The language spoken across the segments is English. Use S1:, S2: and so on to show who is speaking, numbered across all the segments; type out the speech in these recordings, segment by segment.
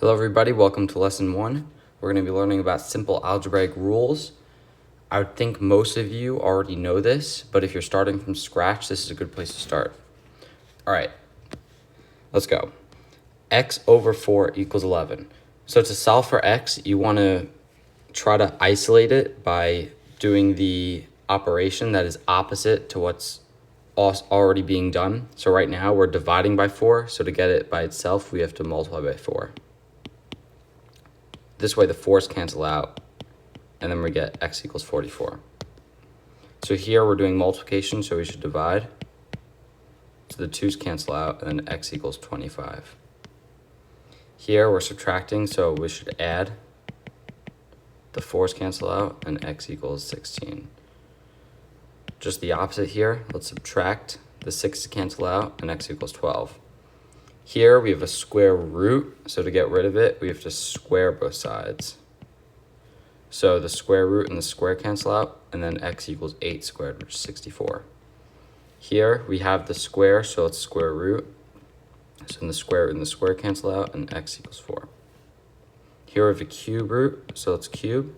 S1: Hello everybody, welcome to lesson 1. We're going to be learning about simple algebraic rules. I would think most of you already know this, but if you're starting from scratch, this is a good place to start. All right, let's go. X over 4 equals 11. So to solve for x, you want to try to isolate it by doing the operation that is opposite to what's already being done. So right now we're dividing by 4, so to get it by itself, we have to multiply by 4. This way the 4's cancel out, and then we get x equals 44. So here we're doing multiplication, so we should divide. So the 2's cancel out, and then x equals 25. Here we're subtracting, so we should add. The 4's cancel out, and x equals 16. Just the opposite here, let's subtract. The 6's cancel out, and x equals 12. Here we have a square root, so to get rid of it, we have to square both sides. So the square root and the square cancel out, and then x equals 8 squared, which is 64. Here we have the square, so it's square root. So the square root and the square cancel out, and x equals 4. Here we have a cube root, so it's cube.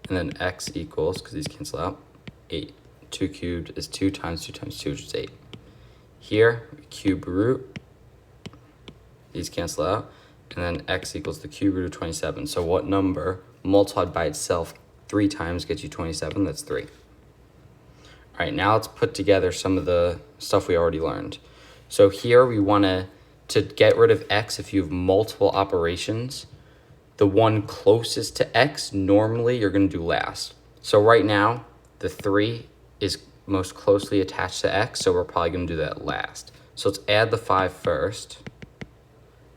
S1: And then x equals, because these cancel out, 8. 2 cubed is 2 times 2 times 2, which is 8. Here, cube root, these cancel out, and then x equals the cube root of 27. So what number multiplied by itself 3 times gets you 27? That's 3. All right, now let's put together some of the stuff we already learned. So here we want to get rid of x if you have multiple operations. The one closest to x, normally you're going to do last. So right now, the 3 is most closely attached to x, so we're probably going to do that last. So let's add the 5 first.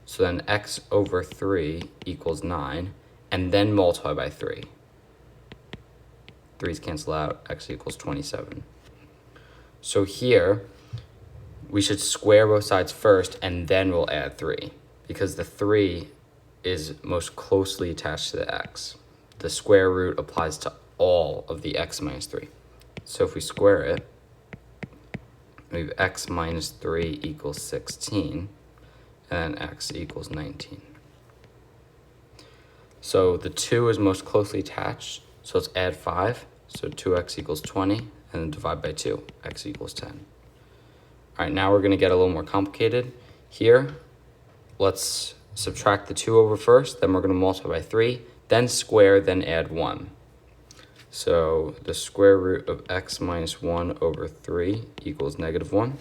S1: So then x over 3 equals 9, and then multiply by 3. 3's cancel out, x equals 27. So here, we should square both sides first, and then we'll add 3, because the 3 is most closely attached to the x. The square root applies to all of the x minus 3. So if we square it, we have x minus 3 equals 16, and then x equals 19. So the 2 is most closely attached, so let's add 5. So 2x equals 20, and then divide by 2, x equals 10. All right, now we're going to get a little more complicated. Here, let's subtract the 2 over first, then we're going to multiply by 3, then square, then add 1. So the square root of x minus 1 over 3 equals negative 1.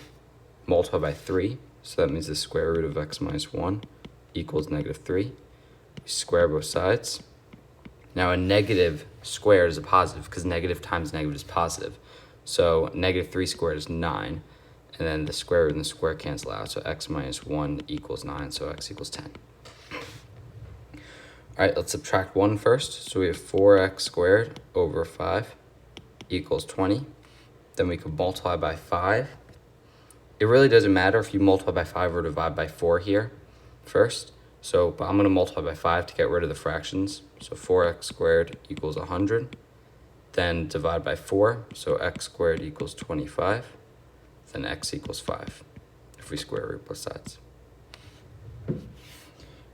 S1: Multiply by 3, so that means the square root of x minus 1 equals negative 3. We square both sides. Now a negative squared is a positive, because negative times negative is positive. So negative 3 squared is 9, and then the square root and the square cancel out, so x minus 1 equals 9, so x equals 10. All right, let's subtract 1 first. So we have 4x squared over 5 equals 20. Then we could multiply by 5. It really doesn't matter if you multiply by 5 or divide by 4 here first. So but I'm going to multiply by 5 to get rid of the fractions. So 4x squared equals 100. Then divide by 4. So x squared equals 25. Then x equals 5 if we square root both sides.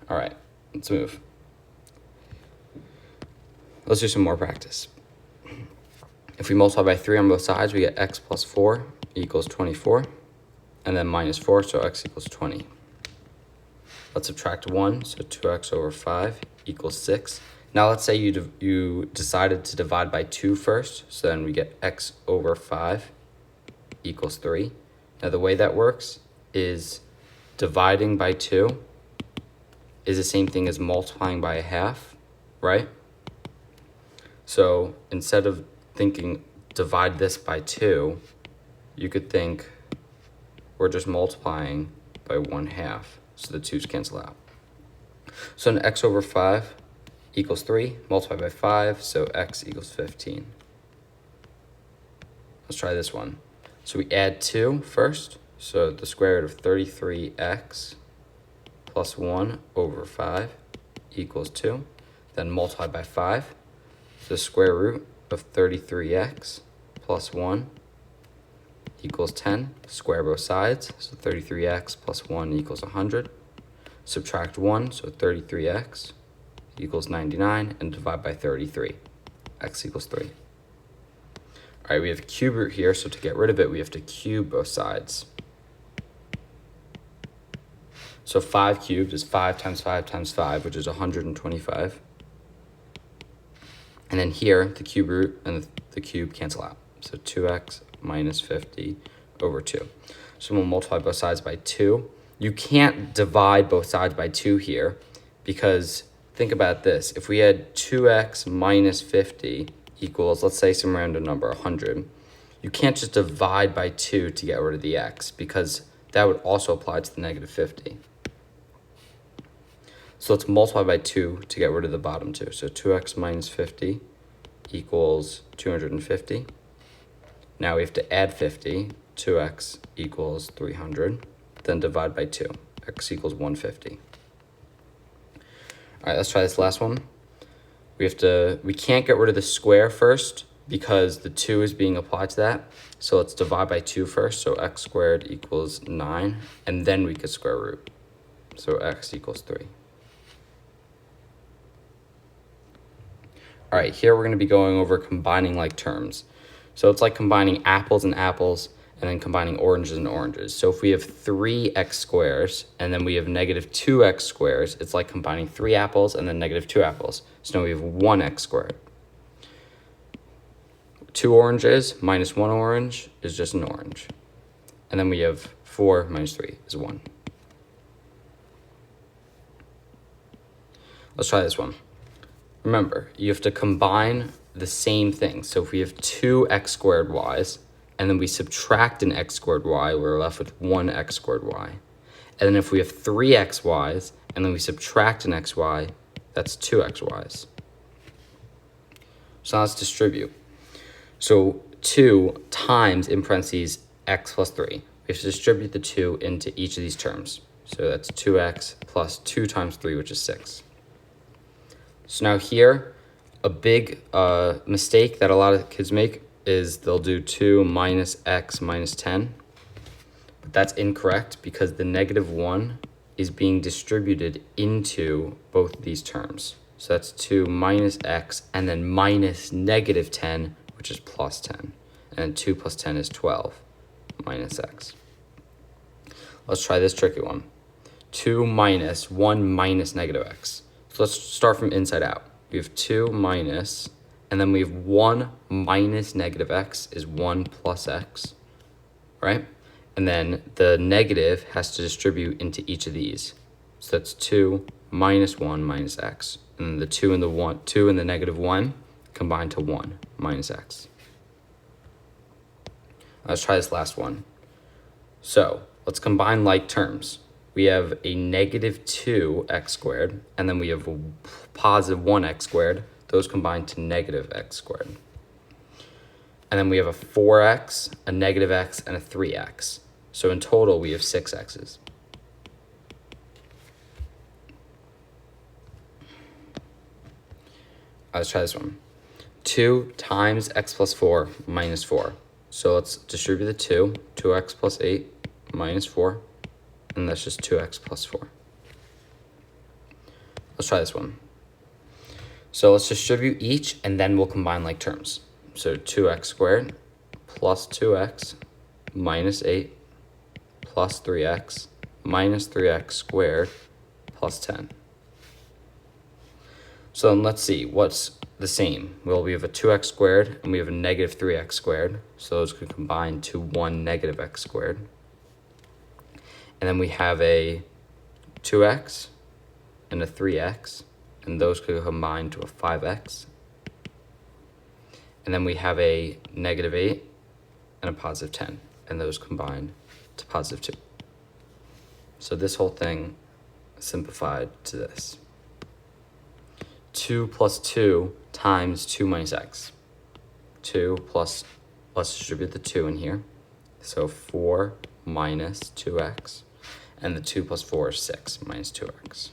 S1: All right, let's move. Let's do some more practice. If we multiply by 3 on both sides, we get x plus 4 equals 24, and then minus 4, so x equals 20. Let's subtract 1, so 2x over 5 equals 6. Now let's say you decided to divide by 2 first, so then we get x over 5 equals 3. Now the way that works is dividing by 2 is the same thing as multiplying by a half, right? So instead of thinking divide this by 2, you could think we're just multiplying by 1/2, so the 2's cancel out. So then x over 5 equals 3, multiply by 5, so x equals 15. Let's try this one. So we add 2 first, so the square root of 33x plus 1 over 5 equals 2. Then multiply by 5. The square root of 33x plus 1 equals 10. Square both sides, so 33x plus 1 equals 100. subtract 1, so 33x equals 99, and divide by 33, x equals 3. All right, we have cube root here, so to get rid of it, we have to cube both sides. So 5 cubed is 5 times 5 times 5, which is 125. And then here, the cube root and the cube cancel out. So 2x minus 50 over 2. So we'll multiply both sides by 2. You can't divide both sides by 2 here because think about this. If we had 2x minus 50 equals, let's say some random number, 100, you can't just divide by 2 to get rid of the x because that would also apply to the negative 50. So let's multiply by 2 to get rid of the bottom 2. So 2x minus 50 equals 250. Now we have to add 50. 2x equals 300. Then divide by 2. X equals 150. All right, let's try this last one. We can't get rid of the square first because the 2 is being applied to that. So let's divide by 2 first. So x squared equals 9. And then we could square root. So x equals 3. All right, here we're going to be going over combining like terms. So it's like combining apples and apples and then combining oranges and oranges. So if we have 3x squares and then we have negative 2x squares, it's like combining 3 apples and then negative 2 apples. So now we have 1x squared. 2 oranges minus 1 orange is just an orange. And then we have 4 minus 3 is 1. Let's try this one. Remember, you have to combine the same thing. So if we have 2x squared y's, and then we subtract an x squared y, we're left with 1x squared y. And then if we have 3x y's, and then we subtract an xy, that's 2x y's. So now let's distribute. So 2 times, in parentheses, x plus 3. We have to distribute the 2 into each of these terms. So that's 2x plus 2 times 3, which is 6. So now here, a big mistake that a lot of kids make is they'll do 2 minus x minus 10. But that's incorrect because the negative 1 is being distributed into both of these terms. So that's 2 minus x and then minus negative 10, which is plus 10. And 2 plus 10 is 12 minus x. Let's try this tricky one. 2 minus 1 minus negative x. So let's start from inside out. We have 2 minus, and then we have 1 minus negative x is 1 plus x, right? And then the negative has to distribute into each of these. So that's 2 minus 1 minus x. And then the 2 and the negative 1 combine to 1 minus x. Let's try this last one. So let's combine like terms. We have a negative 2x squared, and then we have a positive 1x squared. Those combine to negative x squared. And then we have a 4x, a negative x, and a 3x. So in total, we have 6 x's. Let's try this one. 2 times x plus 4 minus 4. So let's distribute the 2. 2x plus 8 minus 4. And that's just 2x plus 4. Let's try this one. So let's distribute each, and then we'll combine like terms. So 2x squared plus 2x minus 8 plus 3x minus 3x squared plus 10. So then let's see what's the same. Well, we have a 2x squared, and we have a negative 3x squared. So those could combine to 1 negative x squared. And then we have a 2x and a 3x, and those could combine to a 5x. And then we have a negative 8 and a positive 10, and those combine to positive 2. So this whole thing simplified to this. 2 plus 2 times 2 minus x. 2 plus, let's distribute the 2 in here. So 4 minus 2x. And the 2 plus 4 is 6 minus 2x.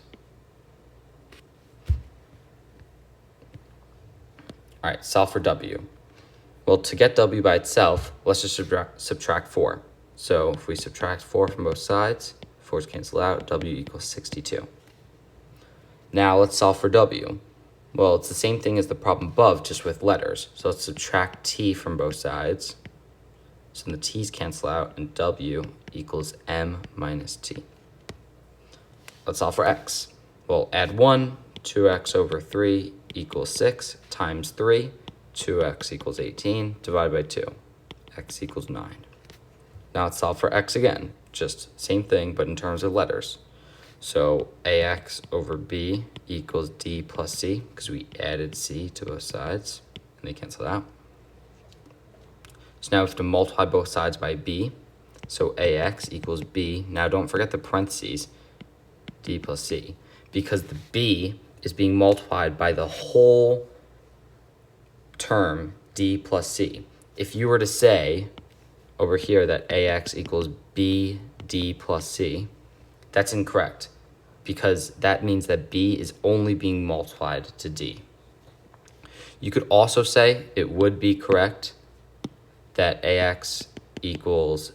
S1: All right, solve for w. Well, to get w by itself, let's just subtract 4. So if we subtract 4 from both sides, 4's cancel out, w equals 62. Now let's solve for w. Well, it's the same thing as the problem above, just with letters. So let's subtract t from both sides. So the t's cancel out, and w equals m minus t. Let's solve for x. Well, add 1, 2x over 3 equals 6, times 3, 2x equals 18, divided by 2, x equals 9. Now let's solve for x again, just same thing, but in terms of letters. So ax over b equals d plus c, because we added c to both sides, and they cancel out. So now we have to multiply both sides by b. So ax equals b. Now don't forget the parentheses, d plus c, because the b is being multiplied by the whole term d plus c. If you were to say over here that ax equals b d plus c, that's incorrect, because that means that b is only being multiplied to d. You could also say it would be correct that ax equals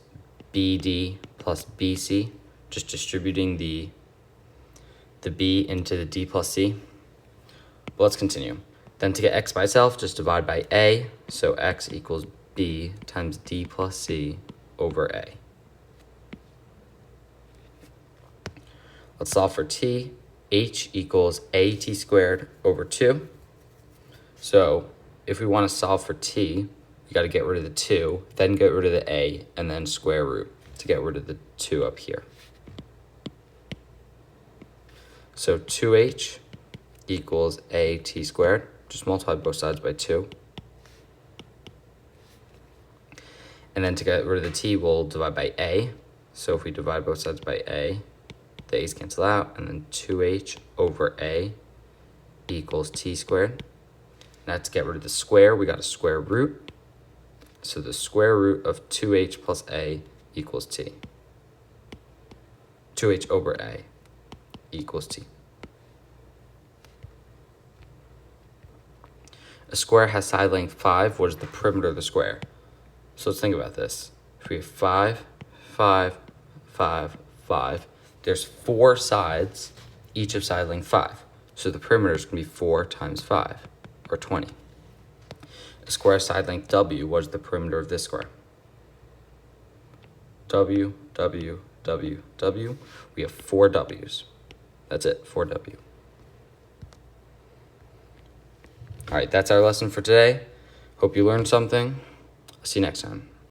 S1: bd plus bc, just distributing the b into the d plus c. But let's continue. Then to get x by itself, just divide by a, so x equals b times d plus c over a. Let's solve for t. H equals at squared over 2. So if we want to solve for t, you got to get rid of the 2, then get rid of the a, and then square root to get rid of the 2 up here. So 2h equals at squared. Just multiply both sides by 2. And then to get rid of the t, we'll divide by a. So if we divide both sides by a, the a's cancel out, and then 2h over a equals t squared. Now to get rid of the square, we got a square root. So the square root of 2h plus a equals t. 2h over a equals t. A square has side length 5. What is the perimeter of the square? So let's think about this. If we have 5, 5, 5, 5, there's 4 sides, each of side length 5. So the perimeter is going to be 4 times 5, or 20. A square side length w, what is the perimeter of this square? W, W, W, W. We have 4 w's. That's it, 4w. All right, that's our lesson for today. Hope you learned something. I'll see you next time.